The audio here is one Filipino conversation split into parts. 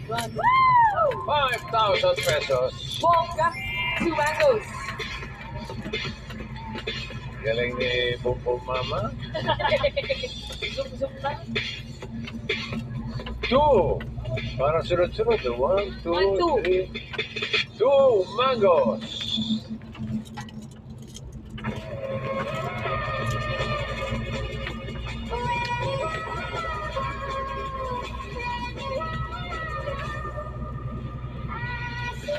5,000 pesos. Bongga. 2 mangoes. Galing ni Bumbong Mama. Zoom lang. 2. Para sunod-sunod. 1, 2, 3. 2 mangoes.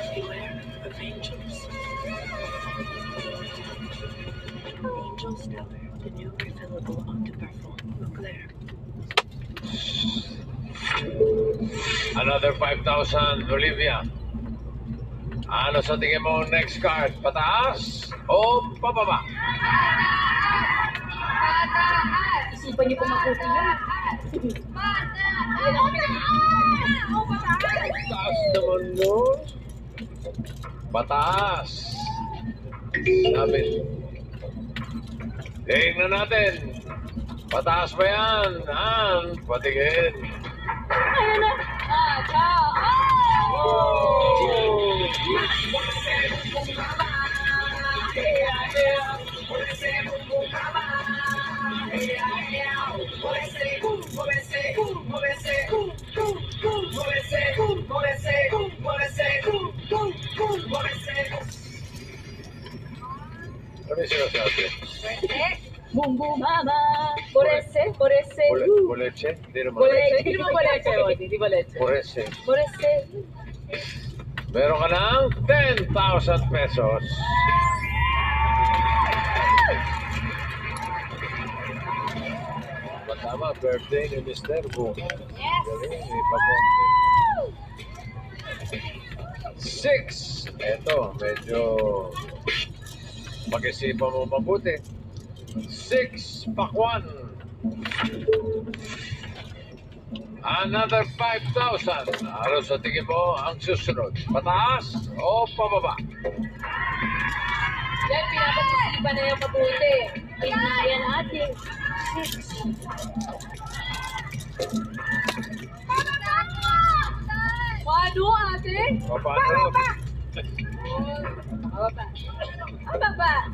Beware of angels. Angels Tower, the new refillable octoparfum. Look there. Another 5,000, Olivia. Ano sa tingin mo next card? Pataas o pababa? Isipan niyo kung mabuti yun. Taas naman nun. Pataas. Sabi. Tingnan natin. Pataas ba yan? Patingin. Ayun na. Ano yung sinasabi? Boom boom mama. Porese. Boleche? Hindi naman. Hindi mo boleche. Hindi boleche. Porese. Porese. Meron ka ng 10,000 pesos. Tama, birthday ni Mr. Boom. Yes. Galing, may pa-birthday. 6. Eto, medyo mag-isipan mo mabuti. 6, pakwan. Another 5,000. Ano sa tingin mo ang susunod? Pataas o pababa? Yan, pinapag-isipan na yung mabuti. Tingnan yan ate. 6. Paano ate? Paano? Ababa.